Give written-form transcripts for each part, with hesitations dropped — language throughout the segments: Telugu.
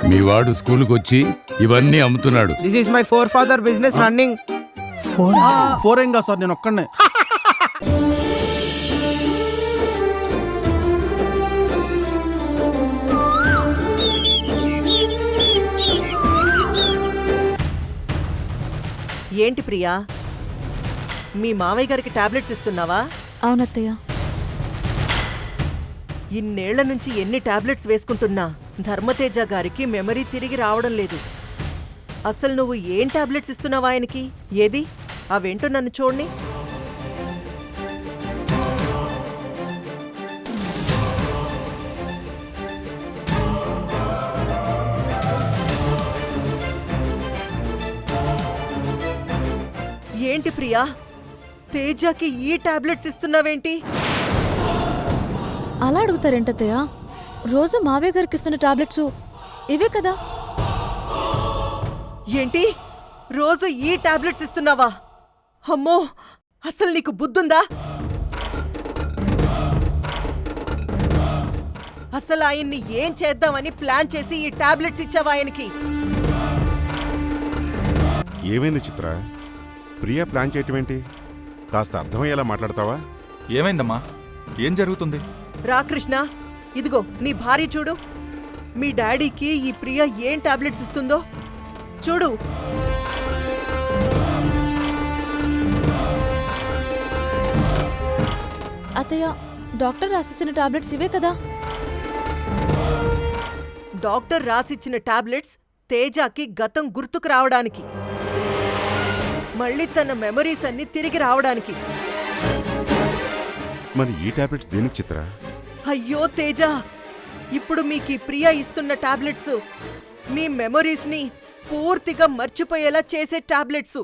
మీ వాడు స్కూల్కి వచ్చి ఇవన్నీ అమ్ముతున్నాడు. This is my four father business running. Four ఏం కాదు సార్, నేను ఒక్కడనే. ఏంటి ప్రియా, మీ మావయ్య గారికి టాబ్లెట్స్ ఇస్తున్నావా? అవునత్తయ్య. ఇన్నేళ్ల నుంచి ఎన్ని టాబ్లెట్స్ వేసుకుంటున్నా ధర్మతేజ గారికి మెమరీ తిరిగి రావడం లేదు. అసలు నువ్వు ఏం టాబ్లెట్స్ ఇస్తున్నావా ఆయనకి? ఏది అవేంటో నన్ను చూడండి. ఏంటి ప్రియా, తేజకి ఈ టాబ్లెట్స్ ఇస్తున్నావేంటి? అలా అడుగుతారేంటత్తయ్య? రోజు మావయ్య గారికి ఇస్తున్న టాబ్లెట్స్ ఇవే కదా. ఏంటి, రోజు ఈ టాబ్లెట్స్ ఇస్తున్నావా? అమ్మో, అసలు నీకు బుద్ధుందా? అసలు ఆయన్ని ఏం చేద్దామని ప్లాన్ చేసి ఈ టాబ్లెట్స్ ఇచ్చావా ఆయనకి? ఏమైంది చిత్ర? ప్రియా ప్లాన్ చేయటం ఏంటి? కాస్త అర్థమయ్యేలా మాట్లాడతావా? ఏమైందమ్మా? ఏం జరుగుతుంది? రా కృష్ణ, ఇదిగో నీ భార్య చూడు. మీ డాడీకి ఈ ప్రియ ఏం టాబ్లెట్స్ ఇస్తుందో చూడు. అత్తయ్య, డాక్టర్ రాసిచ్చిన టాబ్లెట్స్ ఇవే కదా. డాక్టర్ రాసిచ్చిన టాబ్లెట్స్ తేజాకి గతం గుర్తుకు రావడానికి, మళ్ళీ తన మెమరీస్ అన్ని తిరిగి రావడానికి. మరి ఈ టాబ్లెట్స్ దేనికి చిత్ర? అయ్యో తేజ, ఇప్పుడు మీకు ఈ ప్రియ ఇస్తున్న టాబ్లెట్స్ మీ మెమరీస్ ని పూర్తిగా మర్చిపోయేలా చేసే టాబ్లెట్స్.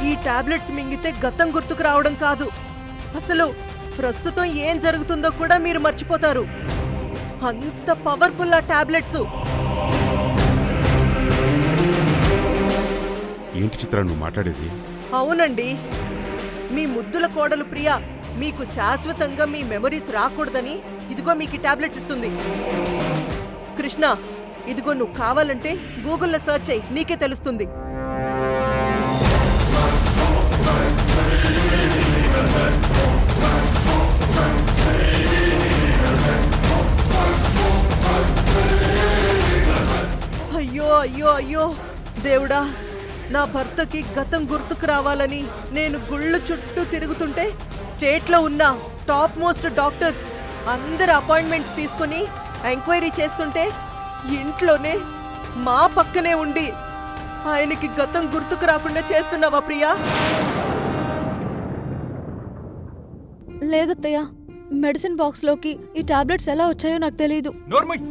ఈ టాబ్లెట్స్ మింగితే గతం గుర్తుకు రావడం కాదు, అసలు ప్రస్తుతం ఏం జరుగుతుందో కూడా మీరు మర్చిపోతారు. అంత పవర్ఫుల్ ఆ టాబ్లెట్స్. ఏంటి చిత్ర నువ్వు మాట్లాడేది? అవునండి, మీ ముద్దుల కోడలు ప్రియా మీకు శాశ్వతంగా మీ మెమరీస్ రాకూడదని ఇదిగో మీకు ఈ టాబ్లెట్స్ ఇస్తుంది. కృష్ణ, ఇదిగో నువ్వు కావాలంటే గూగుల్లో సెర్చ్ చేయి, నీకే తెలుస్తుంది. అయ్యో అయ్యో అయ్యో దేవుడా, నా భర్తకి గతం గుర్తుకు రావాలని నేను గుళ్ళు చుట్టూ తిరుగుతుంటే స్టేట్లో ఉన్న టాప్ మోస్ట్ డాక్టర్స్ అందరు అపాయింట్మెంట్స్ తీసుకుని ఎంక్వైరీ చేస్తుంటే ఇంట్లోనే మా పక్కనే ఉండి ఆయనకి గతం గుర్తుకు రాకుండా చేస్తున్నావా ప్రియా? లేదత్తయ్య, మెడిసిన్ బాక్స్ లోకి ఈ టాబ్లెట్స్ ఎలా వచ్చాయో నాకు తెలియదు. నోర్మయ్!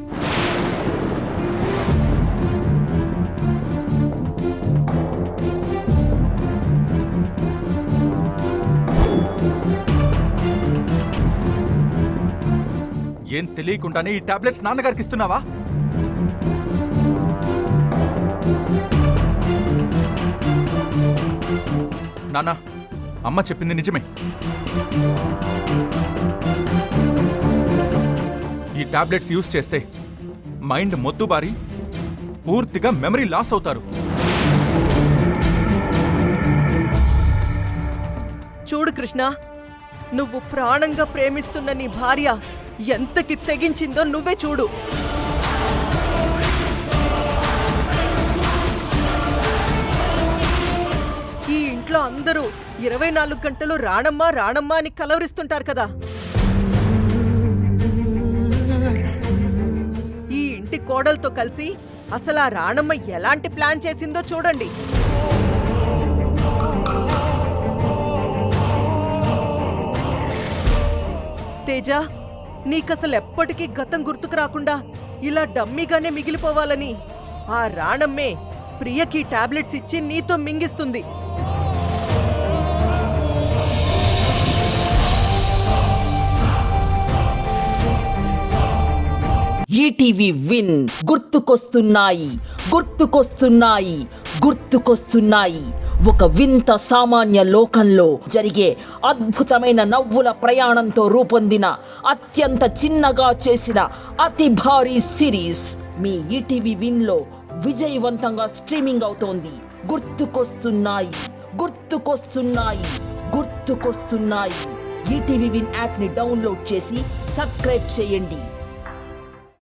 ఏం తెలియకుండానే ఈ టాబ్లెట్స్ నాన్నగారికి ఇస్తున్నావా? నాన్న, అమ్మ చెప్పింది నిజమే. ఈ టాబ్లెట్స్ యూజ్ చేస్తే మైండ్ మొద్దుబారి పూర్తిగా మెమరీ లాస్ అవుతారు. చూడు కృష్ణ, నువ్వు ప్రాణంగా ప్రేమిస్తున్న నీ భార్య ఎంతకి తెగించిందో నువ్వే చూడు. ఈ ఇంట్లో అందరూ 24 గంటలు రాణమ్మ రాణమ్మ అని కలవరిస్తుంటారు కదా. ఈ ఇంటి కోడలతో కలిసి అసలు ఆ రాణమ్మ ఎలాంటి ప్లాన్ చేసిందో చూడండి. తేజ, నీకసలు ఎప్పటికీ గతం గుర్తుకు రాకుండా ఇలా డమ్మీగానే మిగిలిపోవాలని ఆ రాణమ్మే ప్రియకి టాబ్లెట్స్ ఇచ్చి నీతో మింగిస్తుంది. ఈటీవీ విన్ గుర్తుకొస్తున్నాయి గుర్తుకొస్తున్నాయి గుర్తుకొస్తున్నాయి. ఒక వింత సామాన్య లోకంలో జరిగే అద్భుతమైన నవ్వుల ప్రయాణంతో రూపొందిన అత్యంత చిన్నగా చేసిన అతి భారీ సిరీస్ మీ ఈటీవీ విన్లో విజయవంతంగా స్ట్రీమింగ్ అవుతోంది. గుర్తుకొస్తున్నాయి గుర్తుకొస్తున్నాయి గుర్తుకొస్తున్నాయి. ఈటీవీ విన్ యాప్ని డౌన్లోడ్ చేసి సబ్స్క్రైబ్ చేయండి.